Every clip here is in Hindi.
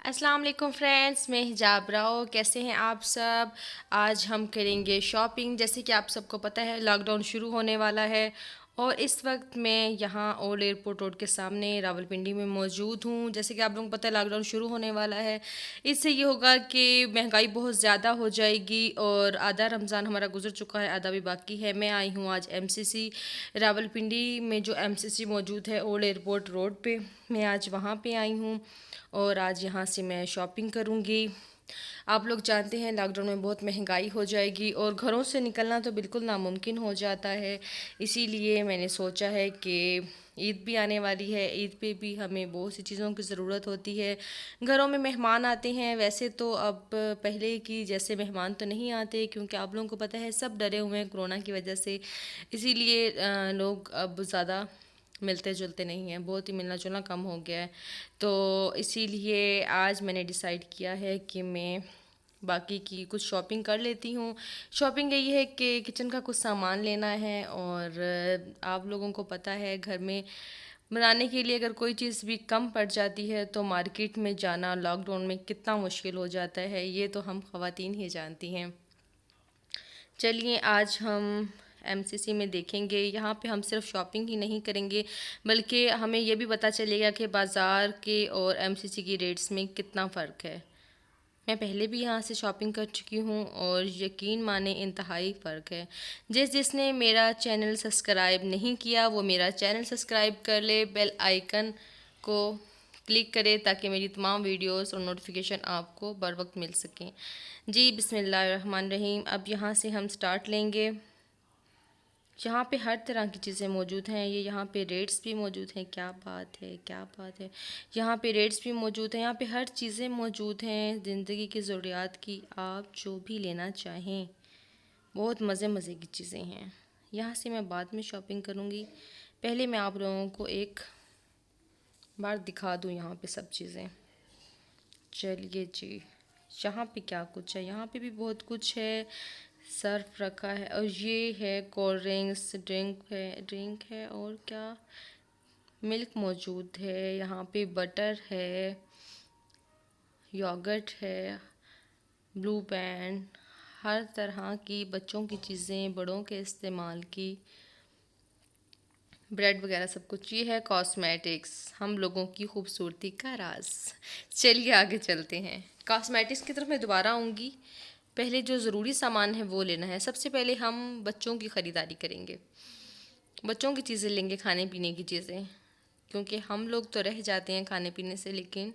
अस्सलाम वालेकुम फ्रेंड्स, मैं हिजाब राव। कैसे हैं आप सब। आज हम करेंगे शॉपिंग। जैसे कि आप सबको पता है लॉकडाउन शुरू होने वाला है और इस वक्त मैं यहाँ ओल्ड एयरपोर्ट रोड के सामने रावलपिंडी में मौजूद हूँ। जैसे कि आप लोगों को पता है लॉकडाउन शुरू होने वाला है। इससे ये होगा कि महंगाई बहुत ज़्यादा हो जाएगी और आधा रमज़ान हमारा गुजर चुका है, आधा भी बाकी है। मैं आई हूँ आज एमसीसी रावलपिंडी में, जो एमसीसी मौजूद है ओल्ड एयरपोर्ट रोड पे। मैं आज वहाँ पे आई हूँ और आज यहाँ से मैं शॉपिंग करूँगी। आप लोग जानते हैं लॉकडाउन में बहुत महंगाई हो जाएगी और घरों से निकलना तो बिल्कुल नामुमकिन हो जाता है। इसीलिए मैंने सोचा है कि ईद भी आने वाली है, ईद पे भी हमें बहुत सी चीज़ों की ज़रूरत होती है। घरों में मेहमान आते हैं, वैसे तो अब पहले की जैसे मेहमान तो नहीं आते, क्योंकि आप लोगों को पता है सब डरे हुए हैं कोरोना की वजह से। इसीलिए लोग अब ज़्यादा मिलते जुलते नहीं हैं, बहुत ही मिलना जुलना कम हो गया है। तो इसीलिए आज मैंने डिसाइड किया है कि मैं बाकी की कुछ शॉपिंग कर लेती हूँ। शॉपिंग यही है कि किचन का कुछ सामान लेना है और आप लोगों को पता है घर में बनाने के लिए अगर कोई चीज़ भी कम पड़ जाती है तो मार्केट में जाना लॉकडाउन में कितना मुश्किल हो जाता है, ये तो हम ख़वातीन ही जानती हैं। चलिए आज हम एमसीसी में देखेंगे। यहाँ पे हम सिर्फ शॉपिंग ही नहीं करेंगे, बल्कि हमें ये भी पता चलेगा कि बाज़ार के और एमसीसी की रेट्स में कितना फ़र्क है। मैं पहले भी यहाँ से शॉपिंग कर चुकी हूँ और यकीन माने इंतहाई फ़र्क है। जिसने मेरा चैनल सब्सक्राइब नहीं किया वो मेरा चैनल सब्सक्राइब कर ले, बेल आइकन को क्लिक करें ताकि मेरी तमाम वीडियोस और नोटिफिकेशन आपको बर वक्त मिल सकें। जी बिस्मिल्लाहिर्रहमानिर्रहीम। अब यहाँ से हम स्टार्ट लेंगे। यहाँ पे हर तरह की चीज़ें मौजूद हैं। ये यहाँ पे रेट्स भी मौजूद हैं। क्या बात है, क्या बात है। यहाँ पे रेट्स भी मौजूद हैं। यहाँ पे हर चीज़ें मौजूद हैं ज़िंदगी की ज़रूरियात की, आप जो भी लेना चाहें। बहुत मज़े मज़े की चीज़ें हैं। यहाँ से मैं बाद में शॉपिंग करूँगी, पहले मैं आप लोगों को एक बार दिखा दूँ यहाँ पे सब चीज़ें। चलिए जी, यहाँ पे क्या कुछ है। यहाँ पे भी बहुत कुछ है। सर्फ रखा है और ये है कोल्ड ड्रिंक्स, ड्रिंक है और क्या, मिल्क मौजूद है। यहाँ पे बटर है, योगर्ट है, ब्लू बैंड, हर तरह की बच्चों की चीज़ें, बड़ों के इस्तेमाल की, ब्रेड वगैरह सब कुछ। ये है कॉस्मेटिक्स, हम लोगों की खूबसूरती का राज। चलिए आगे चलते हैं। कॉस्मेटिक्स की तरफ मैं दोबारा आऊँगी। पहले जो ज़रूरी सामान है वो लेना है। सबसे पहले हम बच्चों की ख़रीदारी करेंगे, बच्चों की चीज़ें लेंगे, खाने पीने की चीज़ें, क्योंकि हम लोग तो रह जाते हैं खाने पीने से, लेकिन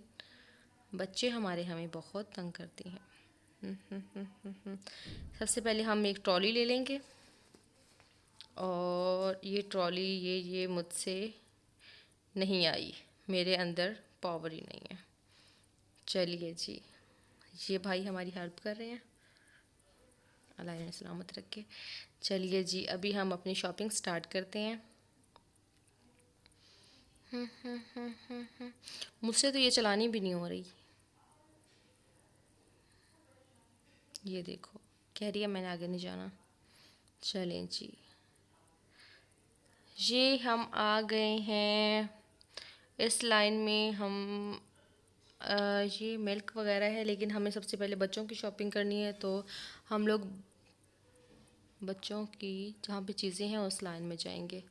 बच्चे हमारे हमें बहुत तंग करते हैं। सबसे पहले हम एक ट्रॉली ले लेंगे और ये ट्रॉली ये मुझसे नहीं आई, मेरे अंदर पावर ही नहीं है। चलिए जी, ये भाई हमारी हेल्प कर रहे हैं, अल्लाह इन्हें सलामत रखे। चलिए जी, अभी हम अपनी शॉपिंग स्टार्ट करते हैं। मुझसे तो ये चलानी भी नहीं हो रही। ये देखो, कह रही है मैंने आगे नहीं जाना। चलें जी, ये हम आ गए हैं इस लाइन में। हम ये मिल्क वगैरह है, लेकिन हमें सबसे पहले बच्चों की शॉपिंग करनी है, तो हम लोग बच्चों की जहाँ पे चीज़ें हैं उस लाइन में जाएंगे।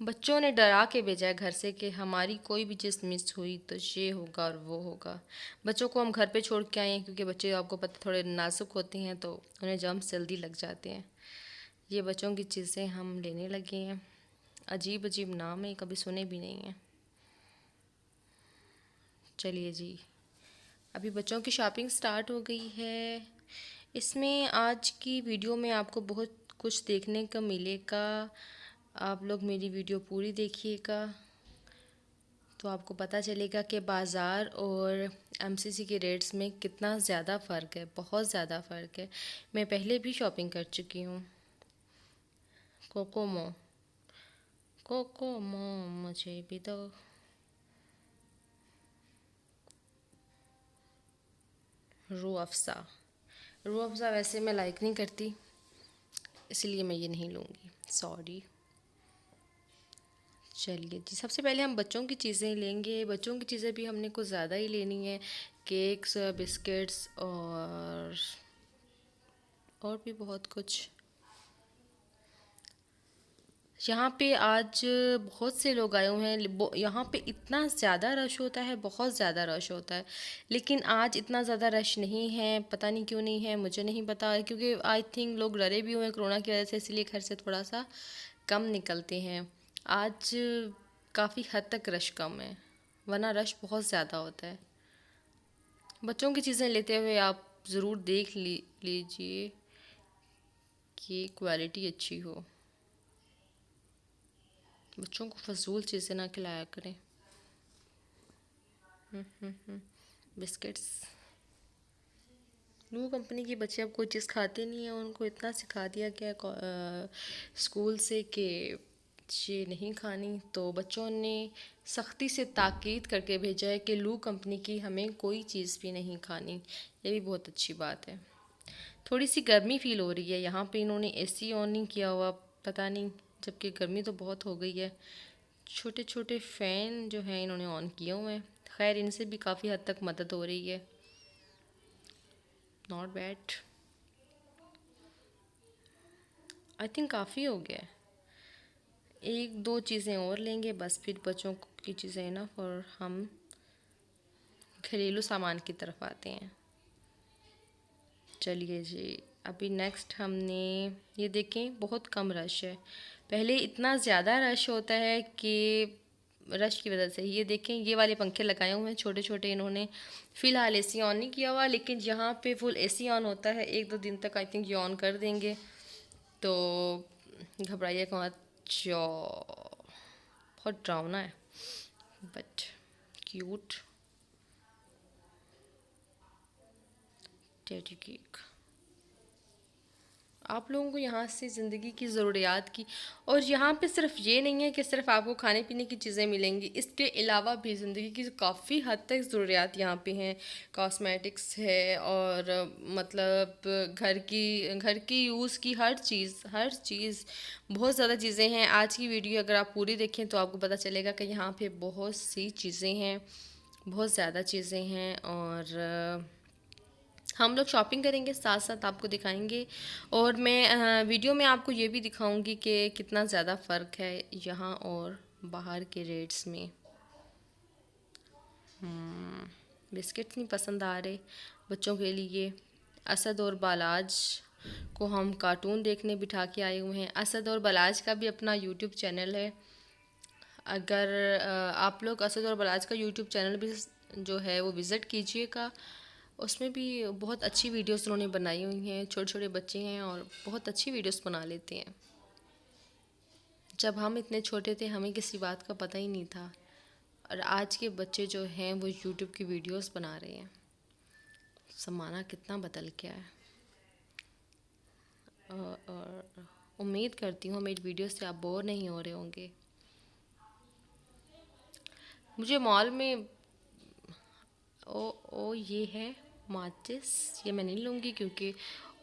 बच्चों ने डरा के भेजा है घर से कि हमारी कोई भी चीज़ मिस हुई तो ये होगा और वो होगा। बच्चों को हम घर पे छोड़ के आए हैं, क्योंकि बच्चे आपको पता थोड़े नाजुक होते हैं तो उन्हें जर्म्स जल्दी लग जाते हैं। ये बच्चों की चीज़ें हम लेने लगे हैं। अजीब अजीब नाम है, कभी सुने भी नहीं हैं। चलिए जी, अभी बच्चों की शॉपिंग स्टार्ट हो गई है। इसमें आज की वीडियो में आपको बहुत कुछ देखने को मिलेगा। आप लोग मेरी वीडियो पूरी देखिएगा तो आपको पता चलेगा कि बाज़ार और एमसीसी के रेट्स में कितना ज़्यादा फ़र्क है, बहुत ज़्यादा फ़र्क है। मैं पहले भी शॉपिंग कर चुकी हूँ। कोकोमो, कोकोमो मुझे भी दो। रूह अफ़ज़ा वैसे मैं लाइक नहीं करती, इसलिए मैं ये नहीं लूँगी, सॉरी। चलिए जी, सबसे पहले हम बच्चों की चीज़ें लेंगे। बच्चों की चीज़ें भी हमने कुछ ज़्यादा ही लेनी है। केक्स, बिस्किट्स और भी बहुत कुछ। यहाँ पे आज बहुत से लोग आए हुए हैं। यहाँ पे इतना ज़्यादा रश होता है, बहुत ज़्यादा रश होता है। लेकिन आज इतना ज़्यादा रश नहीं है, पता नहीं क्यों नहीं है, मुझे नहीं पता। क्योंकि आई थिंक लोग डरे भी हुए हैं कोरोना की वजह से, इसलिए घर से थोड़ा सा कम निकलते हैं। आज काफ़ी हद तक रश कम है, वरना रश बहुत ज़्यादा होता है। बच्चों की चीज़ें लेते हुए आप ज़रूर देख लीजिए कि क्वालिटी अच्छी हो। बच्चों को फजूल चीज़ें ना खिलाया करें। बिस्किट्स, लू कंपनी के बच्चे अब कोई चीज़ खाते नहीं हैं। उनको इतना सिखा दिया गया स्कूल से कि ये नहीं खानी, तो बच्चों ने सख्ती से ताकीद करके भेजा है कि लू कंपनी की हमें कोई चीज़ भी नहीं खानी। ये भी बहुत अच्छी बात है। थोड़ी सी गर्मी फील हो रही है यहाँ पे। इन्होंने एसी ऑन नहीं किया हुआ, पता नहीं, जबकि गर्मी तो बहुत हो गई है। छोटे छोटे फ़ैन जो हैं इन्होंने ऑन किए हुए हैं। खैर, इनसे भी काफ़ी हद तक मदद हो रही है। Not bad. आई थिंक काफ़ी हो गया है। एक दो चीज़ें और लेंगे बस, फिर बच्चों की चीज़ें इनफ, और हम घरेलू सामान की तरफ आते हैं। चलिए जी, अभी नेक्स्ट हमने ये देखें, बहुत कम रश है। पहले इतना ज़्यादा रश होता है कि रश की वजह से, ये देखें ये वाले पंखे लगाए हुए हैं छोटे छोटे इन्होंने। फ़िलहाल एसी ऑन नहीं किया हुआ, लेकिन यहाँ पे फुल एसी ऑन होता है। एक दो दिन तक आई थिंक ये ऑन कर देंगे, तो घबराइएगा मत। बहुत डरावना है बट क्यूट। Teddy cake. आप लोगों को यहाँ से ज़िंदगी की ज़रूरियात की, और यहाँ पे सिर्फ ये नहीं है कि सिर्फ आपको खाने पीने की चीज़ें मिलेंगी, इसके अलावा भी ज़िंदगी की काफ़ी हद तक ज़रूरियात यहाँ पे हैं। कॉस्मेटिक्स है, और मतलब घर की यूज़ की हर चीज़, बहुत ज़्यादा चीज़ें हैं। आज की वीडियो अगर आप पूरी देखें तो आपको पता चलेगा कि यहाँ पे बहुत सी चीज़ें हैं, बहुत ज़्यादा चीज़ें हैं। और हम लोग शॉपिंग करेंगे, साथ साथ आपको दिखाएंगे। और मैं वीडियो में आपको ये भी दिखाऊंगी कि कितना ज़्यादा फ़र्क है यहाँ और बाहर के रेट्स में। बिस्किट्स नहीं पसंद आ रहे बच्चों के लिए। असद और बालाज को हम कार्टून देखने बिठा के आए हुए हैं। असद और बालाज का भी अपना यूट्यूब चैनल है। अगर आप लोग असद और बालाज का यूट्यूब चैनल भी जो है वो विज़िट कीजिएगा। उसमें भी बहुत अच्छी वीडियोस उन्होंने बनाई हुई हैं। छोटे छोटे बच्चे हैं और बहुत अच्छी वीडियोस बना लेते हैं। जब हम इतने छोटे थे हमें किसी बात का पता ही नहीं था, और आज के बच्चे जो हैं वो यूट्यूब की वीडियोस बना रहे हैं। ज़माना कितना बदल गया है। और उम्मीद करती हूँ मेरी वीडियो से आप बोर नहीं हो रहे होंगे। मुझे मॉल में ये है माचिस, ये मैं नहीं लूँगी क्योंकि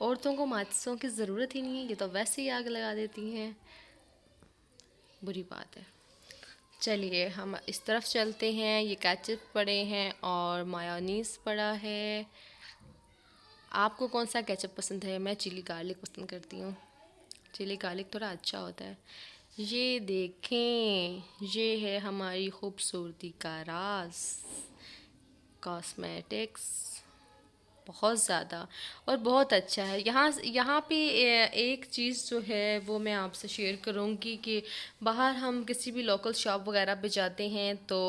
औरतों को माचिसों की ज़रूरत ही नहीं है, ये तो वैसे ही आग लगा देती हैं। बुरी बात है। चलिए हम इस तरफ चलते हैं। ये केचप पड़े हैं और मायोनीज़ पड़ा है। आपको कौन सा केचप पसंद है? मैं चिली गार्लिक पसंद करती हूँ। चिली गार्लिक थोड़ा अच्छा होता है। ये देखें, ये है हमारी खूबसूरती का राज, कॉस्मेटिक्स। बहुत ज़्यादा और बहुत अच्छा है। यहाँ पे एक चीज़ जो है वो मैं आपसे शेयर करूँगी कि बाहर हम किसी भी लोकल शॉप वगैरह पे जाते हैं तो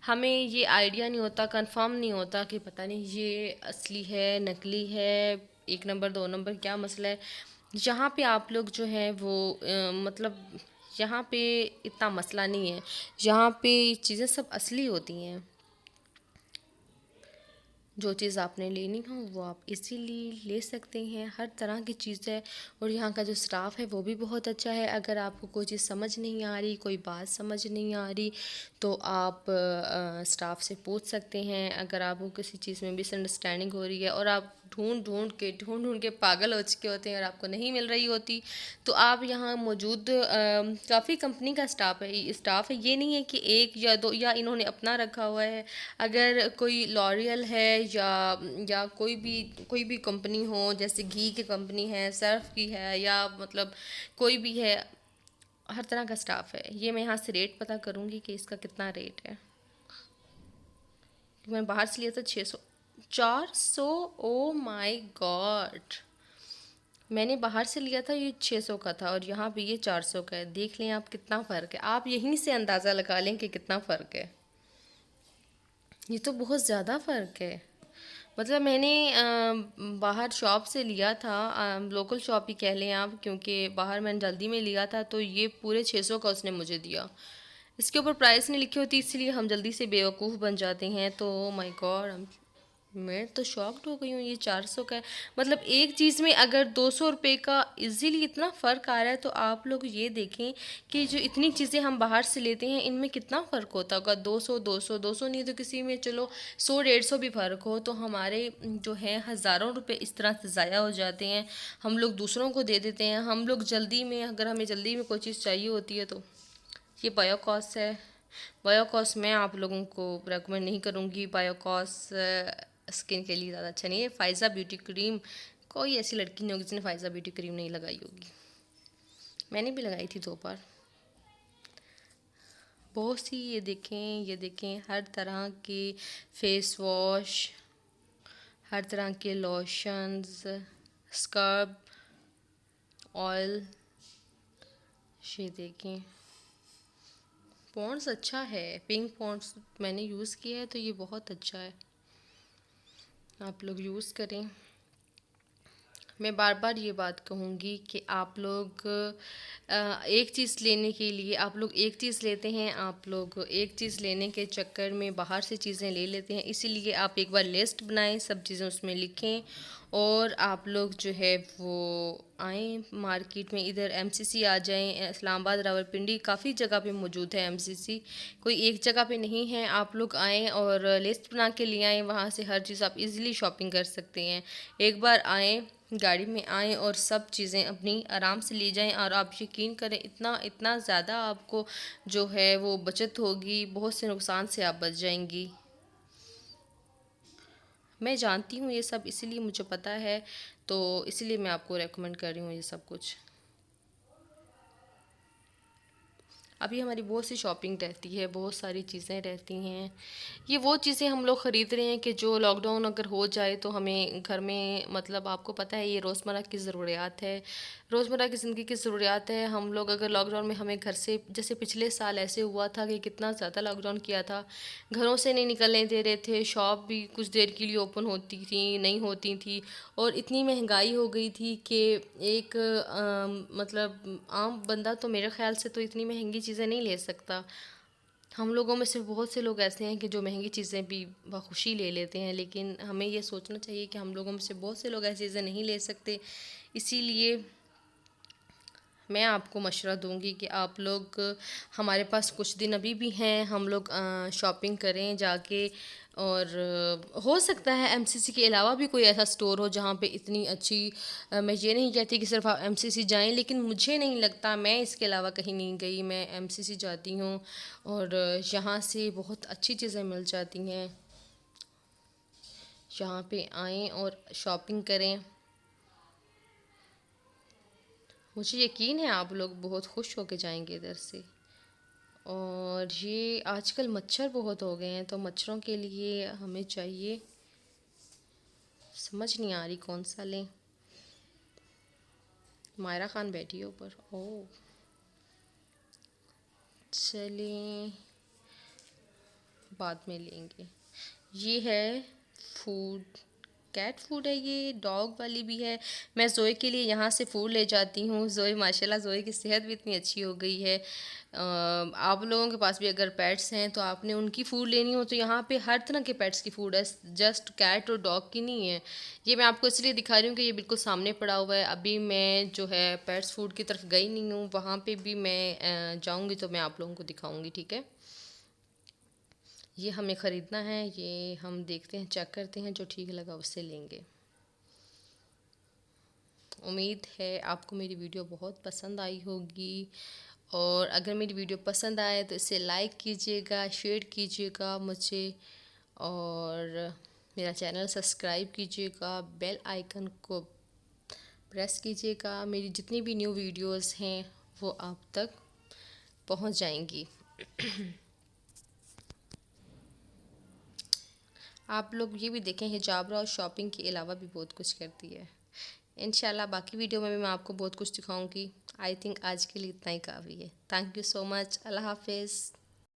हमें ये आइडिया नहीं होता, कंफर्म नहीं होता कि पता नहीं ये असली है नकली है, एक नंबर दो नंबर क्या मसला है। यहाँ पे आप लोग जो हैं वो मतलब यहाँ पे इतना मसला नहीं है। यहाँ पे चीज़ें सब असली होती हैं। जो चीज़ आपने लेनी हो वो आप इजीली ले सकते हैं। हर तरह की चीज़ है, और यहाँ का जो स्टाफ है वो भी बहुत अच्छा है। अगर आपको कोई चीज़ समझ नहीं आ रही, कोई बात समझ नहीं आ रही, तो आप स्टाफ से पूछ सकते हैं। अगर आपको किसी चीज़ में मिसअंडरस्टैंडिंग हो रही है और आप ढूंढ ढूंढ के पागल हो चुके होते हैं और आपको नहीं मिल रही होती। तो आप यहाँ मौजूद काफ़ी कंपनी का स्टाफ है, ये नहीं है कि एक या दो या इन्होंने अपना रखा हुआ है। अगर कोई लॉरियल है या कोई भी कंपनी हो, जैसे घी की कंपनी है, सर्फ की है, या मतलब कोई भी है, हर तरह का स्टाफ है। ये मैं यहाँ से रेट पता करूँगी कि इसका कितना रेट है। मैंने बाहर से लिया था 600, 400। ओ माय गॉड, मैंने बाहर से लिया था ये 600 का था और यहाँ पे ये 400 का है। देख लें आप कितना फ़र्क है, आप यहीं से अंदाज़ा लगा लें कि कितना फ़र्क है। ये तो बहुत ज़्यादा फ़र्क है। मतलब मैंने बाहर शॉप से लिया था, लोकल शॉप ही कह लें आप, क्योंकि बाहर मैंने जल्दी में लिया था, तो ये पूरे 600 का उसने मुझे दिया। इसके ऊपर प्राइस नहीं लिखी होती, इसलिए हम जल्दी से बेवकूफ़ बन जाते हैं। तो माय गॉड, मैं तो शॉक्ड हो गई हूँ, ये 400 का है। मतलब एक चीज़ में अगर 200 रुपये का इजीली इतना फ़र्क आ रहा है, तो आप लोग ये देखें कि जो इतनी चीज़ें हम बाहर से लेते हैं, इनमें कितना फ़र्क होता होगा। 200 नहीं तो किसी में चलो 100-150 भी फ़र्क हो, तो हमारे जो है हज़ारों रुपए इस तरह से ज़ाया हो जाते हैं। हम लोग दूसरों को दे देते हैं। हम लोग जल्दी में, अगर हमें जल्दी में कोई चीज़ चाहिए होती है, तो ये बायोकॉस है। बायोकॉस मैं आप लोगों को रेकमेंड नहीं करूँगी। बायोकॉस स्किन के लिए ज़्यादा अच्छा नहीं है। फ़ायज़ा ब्यूटी क्रीम, कोई ऐसी लड़की नहीं होगी जिसने फ़ायज़ा ब्यूटी क्रीम नहीं लगाई होगी। मैंने भी लगाई थी 2 बार। बहुत सी, ये देखें हर तरह के फेस वॉश, हर तरह के लोशंस, स्क्रब, ऑयल। ये देखें, पॉन्ड्स अच्छा है, पिंक पॉन्ड्स मैंने यूज़ किया है, तो ये बहुत अच्छा है, आप लोग यूज़ करें। मैं बार बार ये बात कहूँगी कि आप लोग एक चीज़ लेने के लिए, आप लोग एक चीज़ लेते हैं, आप लोग एक चीज़ लेने के चक्कर में बाहर से चीज़ें ले लेते हैं। इसीलिए आप एक बार लिस्ट बनाएं, सब चीज़ें उसमें लिखें, और आप लोग जो है वो आएँ मार्केट में। इधर एमसीसी आ जाएं, इस्लामाबाद, रावलपिंडी, काफ़ी जगह पे मौजूद है एमसीसी, कोई एक जगह पे नहीं है। आप लोग आएँ और लिस्ट बना के ले आएँ, वहाँ से हर चीज़ आप इजीली शॉपिंग कर सकते हैं। एक बार आएँ, गाड़ी में आएँ और सब चीज़ें अपनी आराम से ले जाएं, और आप यकीन करें इतना इतना ज़्यादा आपको जो है वो बचत होगी, बहुत से नुकसान से आप बच जाएंगी। मैं जानती हूँ ये सब, इसीलिए मुझे पता है, तो इसीलिए मैं आपको रेकमेंड कर रही हूँ ये सब कुछ। अभी हमारी बहुत सी शॉपिंग रहती है, बहुत सारी चीज़ें रहती हैं। ये वो चीज़ें हम लोग ख़रीद रहे हैं कि जो लॉकडाउन अगर हो जाए तो हमें घर में, मतलब आपको पता है ये रोज़मर्रा की ज़रूरियात है, रोज़मर्रा की ज़िंदगी की ज़रूरियात है। हम लोग अगर लॉकडाउन में, हमें घर से, जैसे पिछले साल ऐसे हुआ था कि कितना ज़्यादा लॉकडाउन किया था, घरों से नहीं निकलने दे रहे थे, शॉप भी कुछ देर के लिए ओपन होती थी, नहीं होती थी, और इतनी महंगाई हो गई थी कि एक मतलब आम बंदा तो मेरे ख़्याल से तो इतनी महंगी चीज़ें नहीं ले सकता। हम लोगों में से बहुत से लोग ऐसे हैं कि जो महंगी चीज़ें भी बखुशी ले लेते हैं, लेकिन हमें ये सोचना चाहिए कि हम लोगों में से बहुत से लोग ऐसी चीज़ें नहीं ले सकते। इसीलिए मैं आपको मशवरा दूंगी कि आप लोग, हमारे पास कुछ दिन अभी भी हैं, हम लोग शॉपिंग करें जाके। और हो सकता है एमसीसी के अलावा भी कोई ऐसा स्टोर हो जहाँ पे इतनी अच्छी, मैं ये नहीं कहती कि सिर्फ आप एमसीसी जाएं, लेकिन मुझे नहीं लगता, मैं इसके अलावा कहीं नहीं गई, मैं एमसीसी जाती हूँ और यहाँ से बहुत अच्छी चीज़ें मिल जाती हैं। यहाँ पे आएँ और शॉपिंग करें। मुझे यकीन है आप लोग बहुत खुश होके जाएंगे इधर से। और ये आजकल मच्छर बहुत हो गए हैं, तो मच्छरों के लिए हमें चाहिए, समझ नहीं आ रही कौन सा लें। मायरा खान बैठी है ऊपर। ओह, चलें बाद में लेंगे। ये है फूड, कैट फूड है, ये डॉग वाली भी है। मैं ज़ोए के लिए यहाँ से फ़ूड ले जाती हूँ। ज़ोए माशाल्लाह, ज़ोए की सेहत भी इतनी अच्छी हो गई है। आप लोगों के पास भी अगर पेट्स हैं तो आपने उनकी फ़ूड लेनी हो, तो यहाँ पे हर तरह के पेट्स की फ़ूड है, जस्ट कैट और डॉग की नहीं है। ये मैं आपको इसलिए दिखा रही हूँ कि ये बिल्कुल सामने पड़ा हुआ है। अभी मैं जो है पेट्स फूड की तरफ गई नहीं हूँ, वहाँ पे भी मैं जाऊँगी तो मैं आप लोगों को दिखाऊँगी, ठीक है। ये हमें ख़रीदना है, ये हम देखते हैं, चेक करते हैं, जो ठीक लगा उससे लेंगे। उम्मीद है आपको मेरी वीडियो बहुत पसंद आई होगी। और अगर मेरी वीडियो पसंद आए तो इसे लाइक कीजिएगा, शेयर कीजिएगा मुझे, और मेरा चैनल सब्सक्राइब कीजिएगा, बेल आइकन को प्रेस कीजिएगा। मेरी जितनी भी न्यू वीडियोस हैं वो आप तक पहुंच जाएंगी। आप लोग ये भी देखें, हिजाबरा और शॉपिंग के अलावा भी बहुत कुछ करती है। इंशाल्लाह बाकी वीडियो में भी मैं आपको बहुत कुछ दिखाऊंगी। आई थिंक आज के लिए इतना ही काफ़ी है। Thank you so much. अल्लाह हाफिज़।